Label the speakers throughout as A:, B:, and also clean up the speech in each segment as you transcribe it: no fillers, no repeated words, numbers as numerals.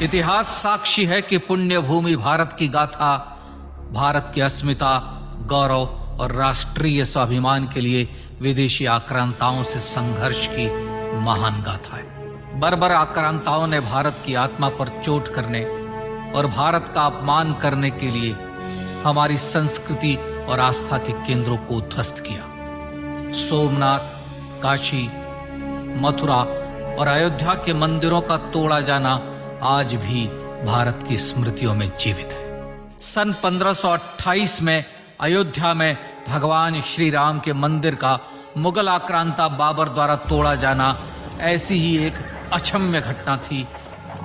A: इतिहास साक्षी है कि पुण्य भूमि भारत की गाथा भारत की अस्मिता, गौरव और राष्ट्रीय स्वाभिमान के लिए विदेशी आक्रांताओं से संघर्ष की महान गाथा है। बर्बर आक्रांताओं ने भारत की आत्मा पर चोट करने और भारत का अपमान करने के लिए हमारी संस्कृति और आस्था के केंद्रों को ध्वस्त किया। सोमनाथ, काशी, मथुरा और अयोध्या के मंदिरों का तोड़ा जाना आज भी भारत की स्मृतियों में जीवित है। सन 1528 में अयोध्या में भगवान श्री राम के मंदिर का मुगल आक्रांता बाबर द्वारा तोड़ा जाना ऐसी ही एक अक्षम्य घटना थी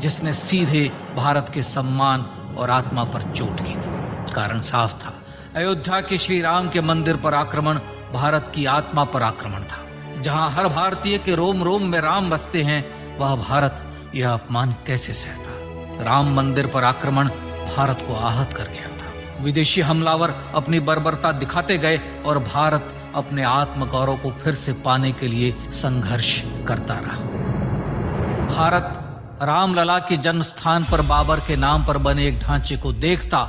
A: जिसने सीधे भारत के सम्मान और आत्मा पर चोट की थी। कारण साफ था, अयोध्या के श्री राम के मंदिर पर आक्रमण भारत की आत्मा पर आक्रमण था। जहां हर भारतीय के रोम रोम में राम बसते हैं, वह भारत यह अपमान कैसे सहता। राम मंदिर पर आक्रमण भारत को आहत कर गया था। विदेशी हमलावर अपनी बर्बरता दिखाते गए और भारत अपने आत्मगौरव को फिर से पाने के लिए संघर्ष करता रहा। भारत रामलला के जन्म स्थान पर बाबर के नाम पर बने एक ढांचे को देखता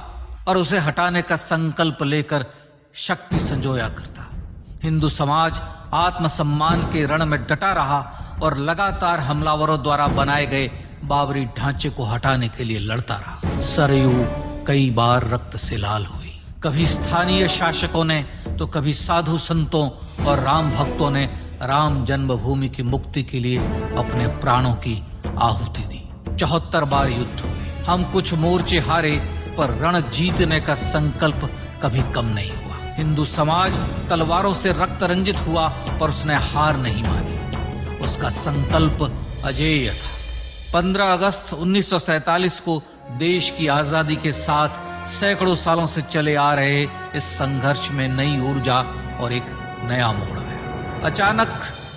A: और उसे हटाने का संकल्प लेकर शक्ति संजोया करता। हिंदू समाज आत्मसम्मान के रण में डटा रहा और लगातार हमलावरों द्वारा बनाए गए बाबरी ढांचे को हटाने के लिए लड़ता रहा। सरयू कई बार रक्त से लाल हुई। कभी स्थानीय शासकों ने तो कभी साधु संतों और राम भक्तों ने राम जन्मभूमि की मुक्ति के लिए अपने प्राणों की आहुति दी। 74 बार युद्ध हुए। हम कुछ मोर्चे हारे, पर रण जीतने का संकल्प कभी कम नहीं हुआ। हिंदू समाज तलवारों से रक्त रंजित हुआ, पर उसने हार नहीं मानी। उसका संकल्प अजेय था। 15 अगस्त 1947 को देश की आजादी के साथ सैकड़ों सालों से चले आ रहे इस संघर्ष में नई ऊर्जा और एक नया मोड़ आया। अचानक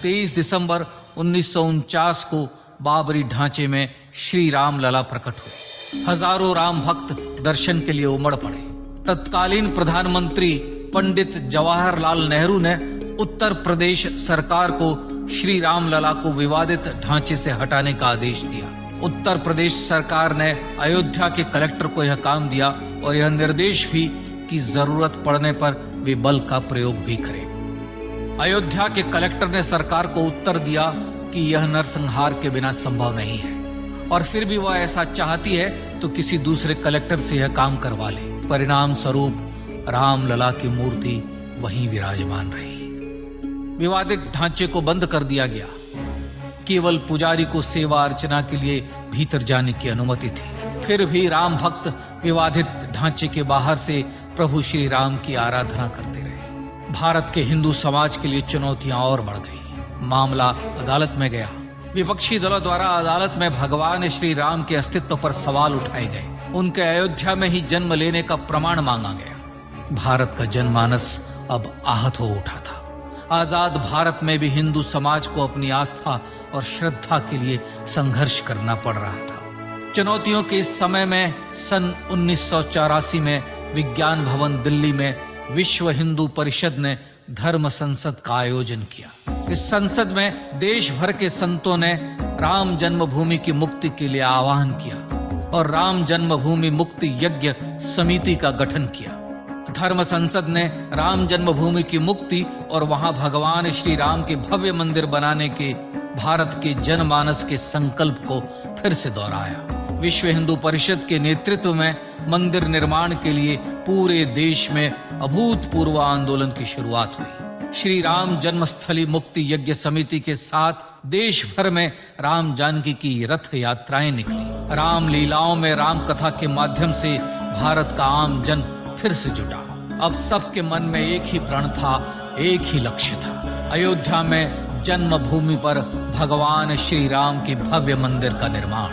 A: 23 दिसंबर 1949 को बाबरी ढांचे में श्री राम लला प्रकट हुए। हजारों राम भक्त दर्शन के लिए उमड़ पड़े। तत्कालीन प्रधानमंत्री पंडित जवाहरलाल नेहरू ने उत्तर प्रदेश सरकार को श्री राम लला को विवादित ढांचे से हटाने का आदेश दिया। उत्तर प्रदेश सरकार ने अयोध्या के कलेक्टर को यह काम दिया और यह निर्देश भी कि जरूरत पड़ने पर वे बल का प्रयोग भी करें। अयोध्या के कलेक्टर ने सरकार को उत्तर दिया कि यह नरसंहार के बिना संभव नहीं है और फिर भी वह ऐसा चाहती है तो किसी दूसरे कलेक्टर से यह काम करवा ले। परिणाम स्वरूप रामलला की मूर्ति वहीं विराजमान रही। विवादित ढांचे को बंद कर दिया गया। केवल पुजारी को सेवा अर्चना के लिए भीतर जाने की अनुमति थी। फिर भी राम भक्त विवादित ढांचे के बाहर से प्रभु श्री राम की आराधना करते रहे। भारत के हिंदू समाज के लिए चुनौतियां और बढ़ गई। मामला अदालत में गया। विपक्षी दलों द्वारा अदालत में भगवान श्री राम के अस्तित्व पर सवाल उठाए गए। उनके अयोध्या में ही जन्म लेने का प्रमाण मांगा गया। भारत का जनमानस अब आहत हो उठा था। आजाद भारत में भी हिंदू समाज को अपनी आस्था और श्रद्धा के लिए संघर्ष करना पड़ रहा था। चुनौतियों के इस समय में सन 1984 में विज्ञान भवन दिल्ली में विश्व हिंदू परिषद ने धर्म संसद का आयोजन किया। इस संसद में देश भर के संतों ने राम जन्मभूमि की मुक्ति के लिए आह्वान किया और राम जन्मभूमि मुक्ति यज्ञ समिति का गठन किया। धर्म संसद ने राम जन्मभूमि की मुक्ति और वहां भगवान श्री राम के भव्य मंदिर बनाने के भारत के जनमानस के संकल्प को फिर से दोहराया। विश्व हिंदू परिषद के नेतृत्व में मंदिर निर्माण के लिए पूरे देश में अभूतपूर्व आंदोलन की शुरुआत हुई। श्री राम जन्मस्थली मुक्ति यज्ञ समिति के साथ देश भर में राम जानकी की रथ यात्राएं निकली। राम लीलाओं में राम कथा के माध्यम से भारत का आम जन फिर से जुटा। अब सबके मन में एक ही प्रण था, एक ही लक्ष्य था। अयोध्या में जन्मभूमि पर भगवान श्री राम के भव्य मंदिर का निर्माण।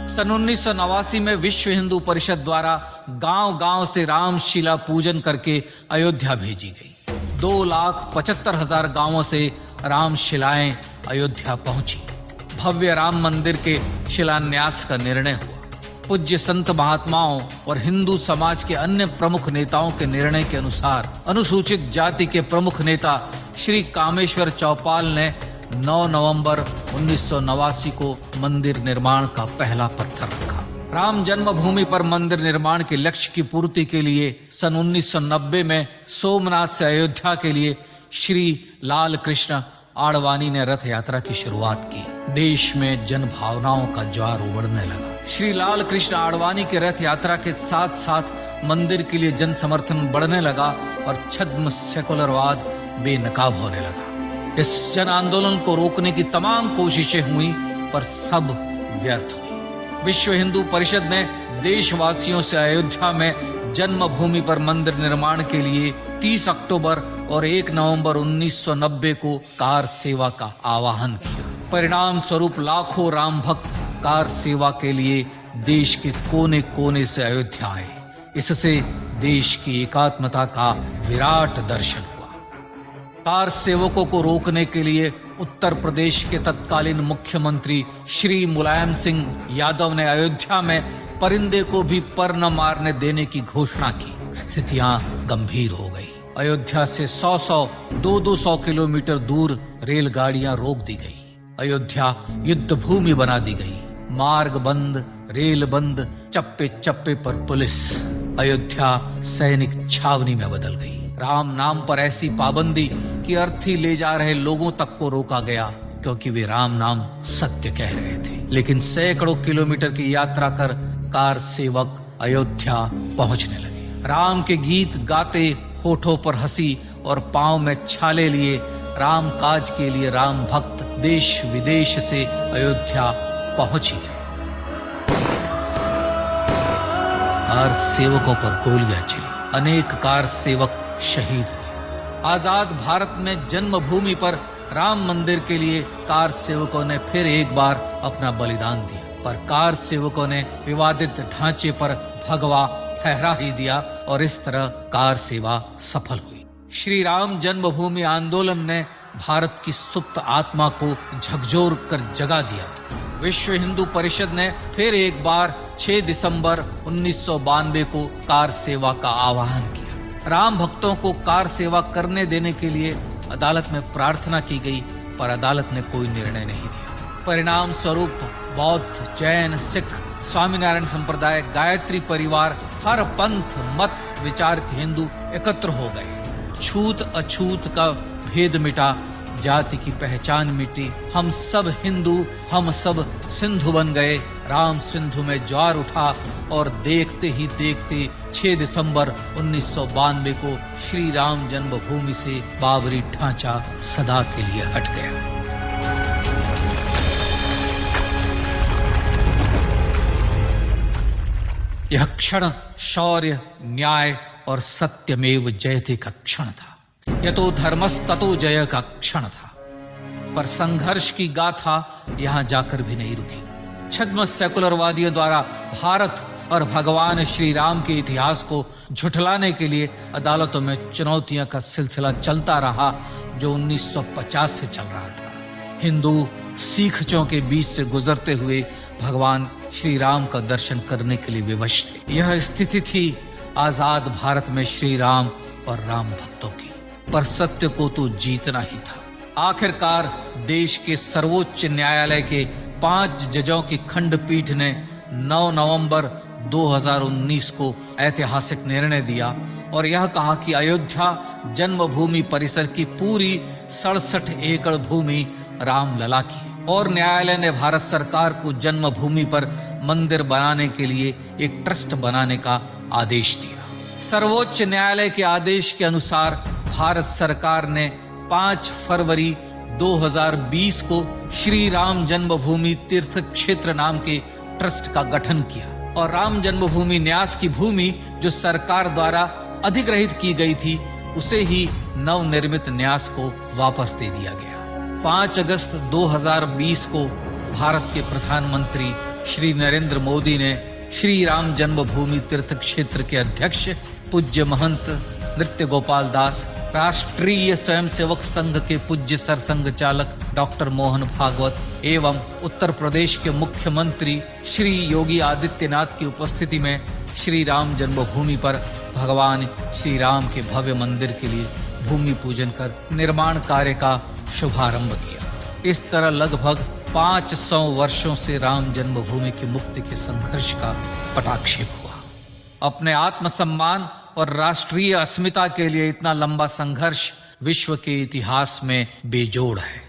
A: सन 1989 में विश्व हिंदू परिषद द्वारा गांव-गांव से रामशिला पूजन करके अयोध्या भेजी गई। 2,75,000 गांवों से रामशिलाएं अयोध्या पहुंची। भव्य राम मंदिर के शिलान्यास का निर्णय हुआ। पूज्य संत महात्माओं और हिंदू समाज के अन्य प्रमुख नेताओं के निर्णय के अनुसार अनुसूचित जाति के प्रमुख नेता श्री कामेश्वर चौपाल ने 9 नवंबर 1989 को मंदिर निर्माण का पहला पत्थर रखा। राम जन्मभूमि पर मंदिर निर्माण के लक्ष्य की पूर्ति के लिए सन 1990 में सोमनाथ से अयोध्या के लिए श्री लाल कृष्ण आडवाणी ने रथ यात्रा की शुरुआत की। देश में जन भावनाओं का ज्वार उमड़ने लगा। श्री लाल कृष्ण आडवाणी के रथ यात्रा के साथ साथ मंदिर के लिए जन समर्थन बढ़ने लगा और छद्म सेकुलरवाद बेनकाब होने लगा। इस जन आंदोलन को रोकने की तमाम कोशिशें हुई पर सब व्यर्थ हुई। विश्व हिंदू परिषद ने देशवासियों से अयोध्या में जन्मभूमि पर मंदिर निर्माण के लिए 30 अक्टूबर और 1 नवंबर 1990 को कार सेवा का आह्वान किया। परिणाम स्वरूप लाखों राम भक्त कार सेवा के लिए देश के कोने कोने से अयोध्या आए। इससे देश की एकात्मता का विराट दर्शन हुआ। कार सेवकों को रोकने के लिए उत्तर प्रदेश के तत्कालीन मुख्यमंत्री श्री मुलायम सिंह यादव ने अयोध्या में परिंदे को भी पर न मारने देने की घोषणा की। स्थितियां गंभीर हो गई। अयोध्या से 100 200 किलोमीटर दूर रेलगाड़ियां रोक दी गई। अयोध्या युद्ध भूमि बना दी गई। मार्ग बंद, रेल बंद, चप्पे चप्पे पर पुलिस। अयोध्या सैनिक छावनी में बदल गई। राम नाम पर ऐसी पाबंदी कि अर्थी ले जा रहे लोगों तक को रोका गया क्योंकि वे राम नाम सत्य कह रहे थे। लेकिन सैकड़ों किलोमीटर की यात्रा कर कार सेवक अयोध्या पहुंचने लगे। राम के गीत गाते, होठों पर हंसी और पांव में छाले लिए राम काज के लिए राम भक्त देश विदेश से अयोध्या पहुंच ही गए। कार सेवकों पर गोलियां चली। अनेक कार सेवक शहीद हुए। आजाद भारत में जन्मभूमि पर राम मंदिर के लिए कार सेवकों ने फिर एक बार अपना बलिदान दिया, पर कार सेवकों ने विवादित ढांचे पर भगवा फहरा ही दिया और इस तरह कार सेवा सफल हुई। श्री राम जन्मभूमि आंदोलन ने भारत की सुप्त आत्मा को झकझोर कर जगा दिया था। विश्व हिंदू परिषद ने फिर एक बार 6 दिसंबर 1992 को कार सेवा का आह्वान किया। राम भक्तों को कार सेवा करने देने के लिए अदालत में प्रार्थना की गई, पर अदालत ने कोई निर्णय नहीं दिया। परिणाम स्वरूप बौद्ध, जैन, सिख, स्वामीनारायण संप्रदाय, गायत्री परिवार, हर पंथ मत विचार के हिंदू एकत्र हो गए। छूत अछूत का भेद मिटा, जाति की पहचान मिटी। हम सब हिंदू, हम सब सिंधु बन गए। राम सिंधु में ज्वार उठा और देखते ही देखते 6 दिसंबर 1992 को श्री राम जन्मभूमि से बाबरी ढांचा सदा के लिए हट गया। यह क्षण शौर्य, न्याय और सत्यमेव जयते का क्षण था। यह तो धर्मस्ततो जय का क्षण था। पर संघर्ष की गाथा यहां जाकर भी नहीं रुकी। छद्म सेकुलरवादियों द्वारा भारत और भगवान श्री राम के इतिहास को झुठलाने के लिए अदालतों में चुनौतियों का सिलसिला चलता रहा, जो 1950 से चल रहा था। हिंदू सिखों के बीच से गुजरते हुए भगवान श्री राम का दर्शन करने के लिए विवश थे। यह स्थिति थी आजाद भारत में श्री राम और राम भक्तों की। पर सत्य को तो जीतना ही था। आखिरकार देश के सर्वोच्च न्यायालय के 5 जजों की खंडपीठ ने 9 नवंबर 2019 को ऐतिहासिक निर्णय दिया और यह कहा कि अयोध्या जन्मभूमि परिसर की पूरी 67 एकड़ भूमि रामलला की है। और न्यायालय ने भारत सरकार को जन्मभूमि पर मंदिर बनाने के लिए एक ट्रस्ट बनाने का आदेश दिया। सर्वोच्च न्यायालय के आदेश के अनुसार भारत सरकार ने 5 फरवरी 2020 को श्री राम जन्मभूमि तीर्थ क्षेत्र नाम के ट्रस्ट का गठन किया और राम जन्मभूमि न्यास की भूमि जो सरकार द्वारा अधिग्रहित की गई थी, उसे ही नवनिर्मित न्यास को वापस दे दिया गया। 5 अगस्त 2020 को भारत के प्रधानमंत्री श्री नरेंद्र मोदी ने श्री राम जन्मभूमि तीर्थ क्षेत्र के अध्यक्ष पूज्य महंत नृत्य गोपाल दास, राष्ट्रीय स्वयंसेवक संघ के पूज्य सरसंघ चालक डॉक्टर मोहन भागवत एवं उत्तर प्रदेश के मुख्यमंत्री श्री योगी आदित्यनाथ की उपस्थिति में श्री राम जन्मभूमि पर भगवान श्री राम के भव्य मंदिर के लिए भूमि पूजन कर निर्माण कार्य का शुभारंभ किया। इस तरह लगभग 500 वर्षों से राम जन्मभूमि की मुक्ति के संघर्ष का पटाक्षेप हुआ। अपने आत्मसम्मान और राष्ट्रीय अस्मिता के लिए इतना लंबा संघर्ष विश्व के इतिहास में बेजोड़ है।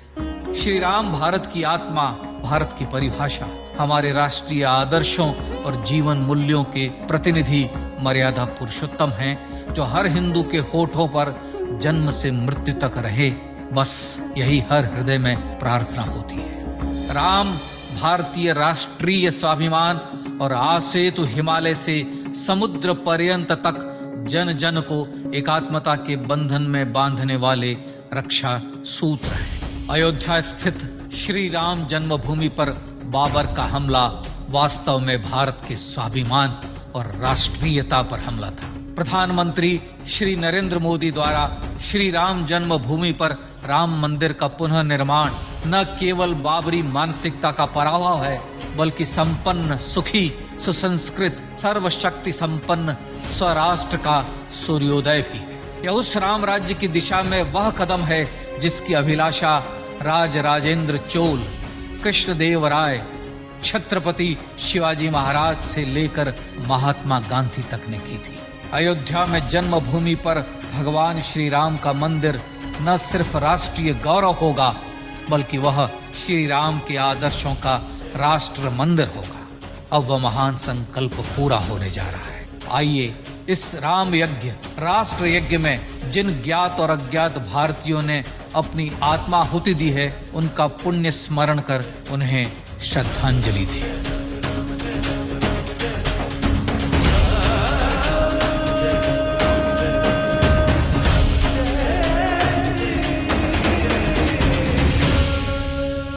A: श्री राम भारत की आत्मा, भारत की परिभाषा, हमारे राष्ट्रीय आदर्शों और जीवन मूल्यों के प्रतिनिधि मर्यादा पुरुषोत्तम हैं, जो हर हिंदू के होठों पर जन्म से मृत्यु तक रहे। बस यही हर हृदय में प्रार्थना होती है। राम भारतीय राष्ट्रीय स्वाभिमान और आसेतु हिमालय से समुद्र पर्यंत तक जन जन को एकात्मता के बंधन में बांधने वाले रक्षा सूत्र है। अयोध्या स्थित श्री राम जन्मभूमि पर बाबर का हमला वास्तव में भारत के स्वाभिमान और राष्ट्रीयता पर हमला था। प्रधानमंत्री श्री नरेंद्र मोदी द्वारा श्री राम जन्मभूमि पर राम मंदिर का पुनः निर्माण न केवल बाबरी मानसिकता का पराभव है, बल्कि संपन्न, सुखी, सुसंस्कृत, सर्वशक्ति संपन्न स्वराष्ट्र का सूर्योदय भी है। यह उस राम राज्य की दिशा में वह कदम है जिसकी अभिलाषा राज राजेंद्र चोल, कृष्णदेव राय, छत्रपति शिवाजी महाराज से लेकर महात्मा गांधी तक ने की थी। अयोध्या में जन्मभूमि पर भगवान श्री राम का मंदिर न सिर्फ राष्ट्रीय गौरव होगा, बल्कि वह श्री राम के आदर्शों का राष्ट्र मंदिर होगा। अब वह महान संकल्प पूरा होने जा रहा है। आइए इस राम यज्ञ, राष्ट्र यज्ञ में जिन ज्ञात और अज्ञात भारतीयों ने अपनी आत्माहुति दी है, उनका पुण्य स्मरण कर उन्हें श्रद्धांजलि दें।